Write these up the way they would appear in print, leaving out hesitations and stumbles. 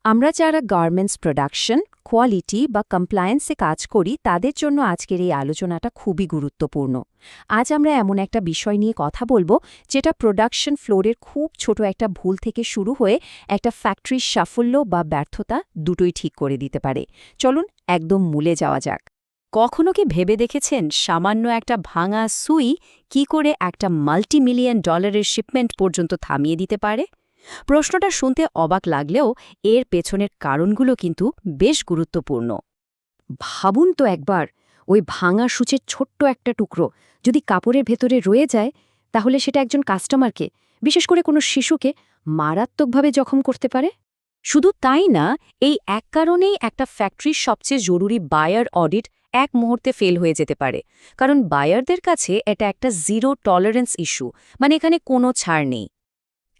আমরা যারা garments production, quality বা কমপ্লায়েন্সে কাজ করি তাদের জন্য আজকের এই আলোচনাটা খুবই গুরুত্বপূর্ণ। আজ আমরা এমন একটা বিষয় নিয়ে কথা বলবো যেটা প্রোডাকশন ফ্লোরের খুব ছোট একটা ভুল থেকে শুরু হয়ে একটা ফ্যাক্টরির সাফল্য বা ব্যর্থতা দুটোই ঠিক করে দিতে পারে। চলুন একদম মূলে যাওয়া যাক। কখনো কি ভেবে দেখেছেন সামান্য একটা ভাঙা সুই কি করে একটা মাল্টিমিলিয়ন ডলারের শিপমেন্ট পর্যন্ত থামিয়ে দিতে পারে? প্রশ্নটা শুনতে অবাক লাগলেও এর পেছনের কারণগুলো কিন্তু বেশ গুরুত্বপূর্ণ। ভাবুন তো একবার, ওই ভাঙা সূচের ছোট্ট একটা টুকরো যদি কাপড়ের ভেতরে রয়ে যায়, তাহলে সেটা একজন কাস্টমারকে, বিশেষ করে কোনো শিশুকে, মারাত্মকভাবে জখম করতে পারে। শুধু তাই না, এই এক কারণেই একটা ফ্যাক্টরির সবচেয়ে জরুরি বায়ার অডিট এক মুহূর্তে ফেল হয়ে যেতে পারে, কারণ বায়ারদের কাছে এটা একটা জিরো টলারেন্স ইস্যু, মানে এখানে কোনো ছাড় নেই।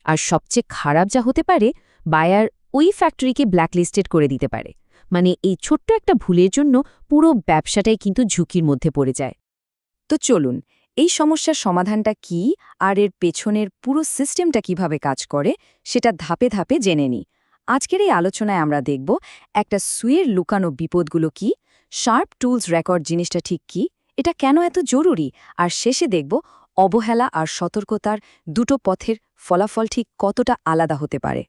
আর সবচেয়ে খারাপ যা হতে পারে, বায়ার ওই ফ্যাক্টরিকে ব্ল্যাকলিস্টেড করে দিতে পারে। মানে এই ছোট্ট একটা ভুলের জন্য পুরো ব্যবসাটাই কিন্তু ঝুঁকির মধ্যে পড়ে যায়। তো চলুন, এই সমস্যার সমাধানটা কি আর এর পেছনের পুরো সিস্টেমটা কিভাবে কাজ করে সেটা ধাপে ধাপে জেনে নিই। আজকের এই আলোচনায় আমরা দেখব একটা সুইয়ের লুকানো বিপদগুলো কি, শার্প টুলস রেকর্ড জিনিসটা ঠিক কি, এটা কেন এত জরুরি, আর শেষে দেখব অবহেলা আর সতর্কতার দুটো পথের ফলাফল ঠিক কতটা আলাদা হতে পারে।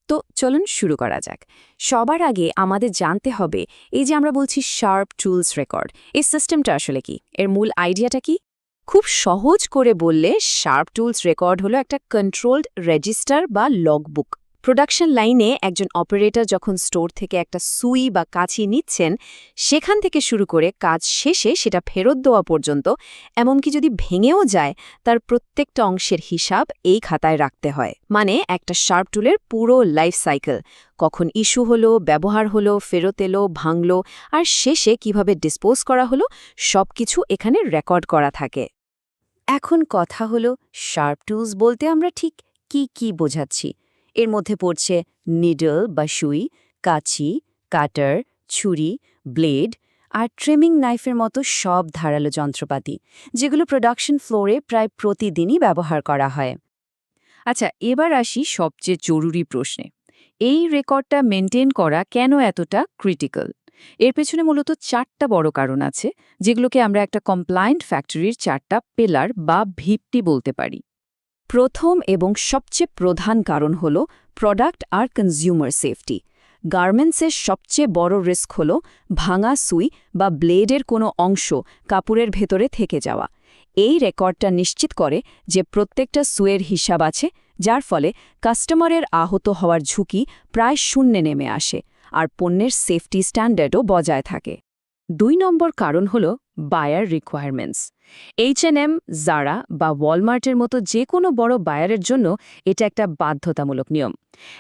তো চলুন শুরু করা যাক। সবার আগে আমাদের জানতে হবে, এই যে আমরা বলছি শার্প টুলস রেকর্ড, এই সিস্টেমটা আসলে কি, এর মূল আইডিয়াটা কি? খুব সহজ করে বললে, শার্প টুলস রেকর্ড হলো একটা কন্ট্রোলড রেজিস্টার বা লগবুক। প্রোডাকশন লাইনে একজন অপারেটর যখন স্টোর থেকে একটা সুই বা কাঁচি নিচ্ছেন, সেখান থেকে শুরু করে কাজ শেষে সেটা ফেরত দেওয়া পর্যন্ত, এমনকি যদি ভেঙেও যায়, তার প্রত্যেকটা অংশের হিসাব এই খাতায় রাখতে হয়। মানে একটা শার্প টুলের পুরো লাইফ সাইকেল, কখন ইস্যু হলো, ব্যবহার হলো, ফেরত এলো, ভাঙল, আর শেষে কিভাবে ডিসপোজ করা হলো, সবকিছু এখানে রেকর্ড করা থাকে। এখন কথা হলো, শার্প টুলস বলতে আমরা ঠিক কি বোঝাচ্ছি। এর মধ্যে পড়ছে নিডল বা সুই, কাঁচি, কাটার, ছুরি, ব্লেড আর ট্রিমিং নাইফের মতো সব ধারালো যন্ত্রপাতি, যেগুলো প্রোডাকশন ফ্লোরে প্রায় প্রতিদিনই ব্যবহার করা হয়। আচ্ছা, এবার আসি সবচেয়ে জরুরি প্রশ্নে। এই রেকর্ডটা মেনটেন করা কেন এতটা ক্রিটিক্যাল? এর পেছনে মূলত 4টা বড় কারণ আছে, যেগুলোকে আমরা একটা কমপ্লায়েন্ট ফ্যাক্টরির 4টা পিলার বা ভিত্তি বলতে পারি। প্রথম এবং সবচেয়ে প্রধান কারণ হল প্রোডাক্ট আর কনজিউমার সেফটি। গার্মেন্টসের সবচেয়ে বড় রিস্ক হল ভাঙা সুই বা ব্লেডের কোনো অংশ কাপড়ের ভেতরে থেকে যাওয়া। এই রেকর্ডটা নিশ্চিত করে যে প্রত্যেকটা সুইয়ের হিসাব আছে, যার ফলে কাস্টমারের আহত হওয়ার ঝুঁকি প্রায় শূন্যে নেমে আসে, আর পণ্যের সেফটি স্ট্যান্ডার্ডও বজায় থাকে। 2 নম্বর কারণ হল বায়ার রিকোয়ারমেন্টস। H&M, জারা বা ওয়ালমার্টের মতো যে কোনো বড় বায়ারের জন্য এটা একটা বাধ্যতামূলক নিয়ম।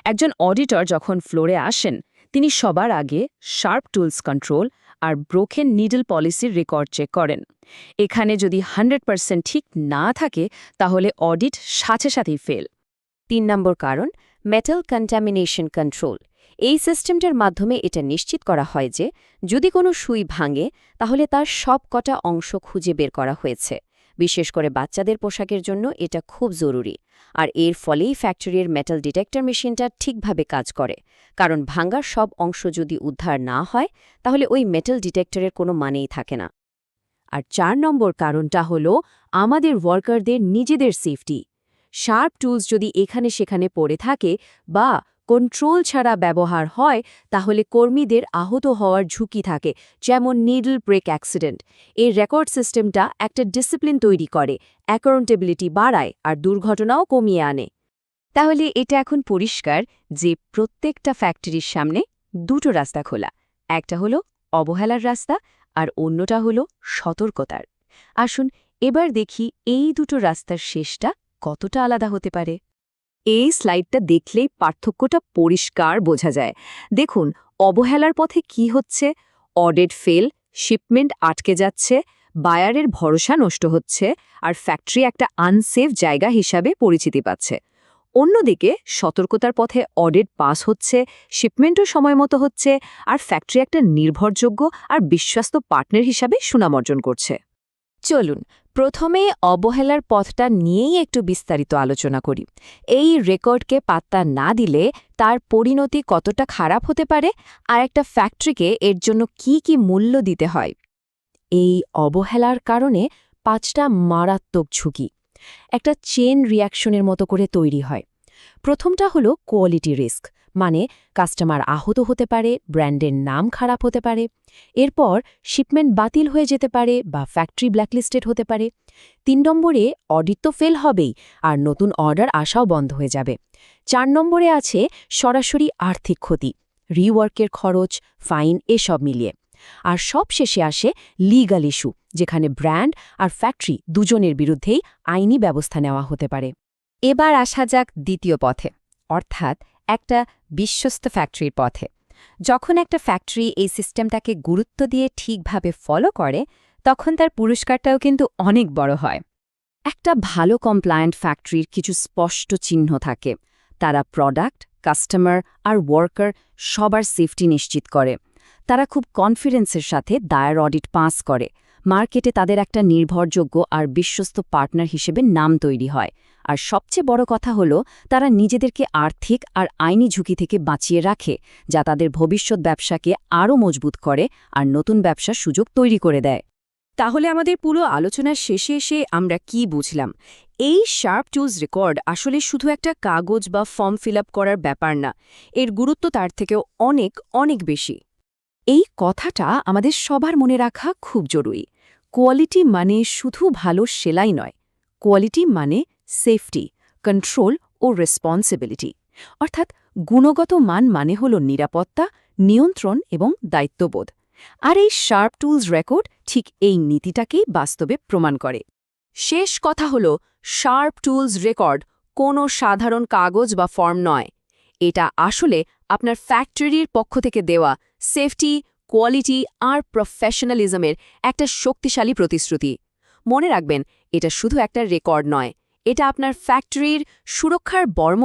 একজন অডিটর যখন ফ্লোরে আসেন, তিনি সবার আগে শার্প টুলস কন্ট্রোল আর ব্রোকেন নিডল পলিসির রেকর্ড চেক করেন। এখানে যদি 100% ঠিক না থাকে, তাহলে অডিট সাথে সাথেই ফেল। 3 নম্বর কারণ, মেটাল কন্টামিনেশন কন্ট্রোল। এই সিস্টেমটার মাধ্যমে এটা নিশ্চিত করা হয় যে যদি কোনো সুই ভাঙে, তাহলে তার সব কটা অংশ খুঁজে বের করা হয়েছে। বিশেষ করে বাচ্চাদের পোশাকের জন্য এটা খুব জরুরি। আর এর ফলেই ফ্যাক্টরির মেটাল ডিটেক্টর মেশিনটা ঠিকভাবে কাজ করে, কারণ ভাঙার সব অংশ যদি উদ্ধার না হয়, তাহলে ওই মেটাল ডিটেক্টরের কোনো মানেই থাকে না। আর 4 নম্বর কারণটা হলো আমাদের ওয়ার্কারদের নিজেদের সেফটি। শার্প টুলস যদি এখানে সেখানে পড়ে থাকে বা কন্ট্রোল ছাড়া ব্যবহার হয়, তাহলে কর্মীদের আহত হওয়ার ঝুঁকি থাকে, যেমন নিডল ব্রেক অ্যাক্সিডেন্ট। এই রেকর্ড সিস্টেমটা একটা ডিসিপ্লিন তৈরি করে, অ্যাকাউন্টেবিলিটি বাড়ায় আর দুর্ঘটনাও কমিয়ে আনে। তাহলে এটা এখন পরিষ্কার যে প্রত্যেকটা ফ্যাক্টরির সামনে দুটো রাস্তা খোলা, একটা হলো অবহেলার রাস্তা আর অন্যটা হলো সতর্কতার। আসুন এবার দেখি এই দুটো রাস্তার শেষটা কতটা আলাদা হতে পারে। এই স্লাইডটা দেখলেই পার্থক্যটা পরিষ্কার বোঝা যায়। দেখুন, অবহেলার পথে কি হচ্ছে, অডিট ফেল, শিপমেন্ট আটকে যাচ্ছে, বায়ারের ভরসা নষ্ট হচ্ছে, আর ফ্যাক্টরি একটা আনসেফ জায়গা হিসাবে পরিচিতি পাচ্ছে। অন্যদিকে সতর্কতার পথে অডিট পাস হচ্ছে, শিপমেন্টও সময়মতো হচ্ছে, আর ফ্যাক্টরি একটা নির্ভরযোগ্য আর বিশ্বস্ত পার্টনার হিসাবে সুনাম অর্জন করছে। চলুন প্রথমে অবহেলার পথটা নিয়েই একটু বিস্তারিত আলোচনা করি। এই রেকর্ডকে পাত্তা না দিলে তার পরিণতি কতটা খারাপ হতে পারে, আর একটা ফ্যাক্টরিকে এর জন্য কি কি মূল্য দিতে হয়। এই অবহেলার কারণে 5টা মারাত্মক ঝুঁকি একটা চেন রিঅ্যাকশনের মতো করে তৈরি হয়। প্রথমটা হলো কোয়ালিটি রিস্ক, মানে কাস্টমার আহত হতে পারে, ব্র্যান্ডের নাম খারাপ হতে পারে। এরপর শিপমেন্ট বাতিল হয়ে যেতে পারে বা ফ্যাক্টরি ব্ল্যাকলিস্টেড হতে পারে। 3 নম্বরে অডিট তো ফেল হবেই, আর নতুন অর্ডার আসাও বন্ধ হয়ে যাবে। 4 নম্বরে আছে সরাসরি আর্থিক ক্ষতি, রিওয়ার্কের খরচ, ফাইন এসব মিলিয়ে। আর সব শেষে আসে লিগ্যাল ইস্যু, যেখানে ব্র্যান্ড আর ফ্যাক্টরি দুজনের বিরুদ্ধেই আইনি ব্যবস্থা নেওয়া হতে পারে। এবার আসা যাক দ্বিতীয় পথে, অর্থাৎ একটা বিশ্বস্ত ফ্যাক্টরির পথে। যখন একটা ফ্যাক্টরি এই সিস্টেমটাকে গুরুত্ব দিয়ে ঠিকভাবে ফলো করে, তখন তার পুরস্কারটাও কিন্তু অনেক বড় হয়। একটা ভালো কমপ্লায়েন্ট ফ্যাক্টরির কিছু স্পষ্ট চিহ্ন থাকে। তারা প্রোডাক্ট, কাস্টমার আর ওয়ার্কার সবার সেফটি নিশ্চিত করে। তারা খুব কনফিডেন্সের সাথে দায়ের অডিট পাস করে। মার্কেটে তাদের একটা নির্ভরযোগ্য আর বিশ্বস্ত পার্টনার হিসেবে নাম তৈরি হয়। আর সবচেয়ে বড় কথা হলো, তারা নিজেদেরকে আর্থিক আর আইনি ঝুঁকি থেকে বাঁচিয়ে রাখে, যা তাদের ভবিষ্যৎ ব্যবসাকে আরও মজবুত করে আর নতুন ব্যবসার সুযোগ তৈরি করে দেয়। তাহলে আমাদের পুরো আলোচনার শেষে এসে আমরা কি বুঝলাম? এই শার্প টুলস রেকর্ড আসলে শুধু একটা কাগজ বা ফর্ম ফিল আপ করার ব্যাপার না, এর গুরুত্ব তার থেকেও অনেক অনেক বেশি। এই কথাটা আমাদের সবার মনে রাখা খুব জরুরি। কোয়ালিটি মানে শুধু ভালো সেলাই নয়, কোয়ালিটি মানে সেফটি, কন্ট্রোল ও রেসপন্সিবিলিটি। অর্থাৎ গুণগত মান মানে হল নিরাপত্তা, নিয়ন্ত্রণ এবং দায়িত্ববোধ। আর এই শার্প টুলস রেকর্ড ঠিক এই নীতিটাকেই বাস্তবে প্রমাণ করে। শেষ কথা হল, শার্প টুলস রেকর্ড কোনো সাধারণ কাগজ বা ফর্ম নয়। এটা আসলে আপনার ফ্যাক্টরির পক্ষ থেকে দেওয়া সেফটি, কোয়ালিটি আর প্রফেশনালিজমের একটা শক্তিশালী প্রতিশ্রুতি। মনে রাখবেন, এটা শুধু একটা রেকর্ড নয়, এটা আপনার ফ্যাক্টরির সুরক্ষার বর্ম।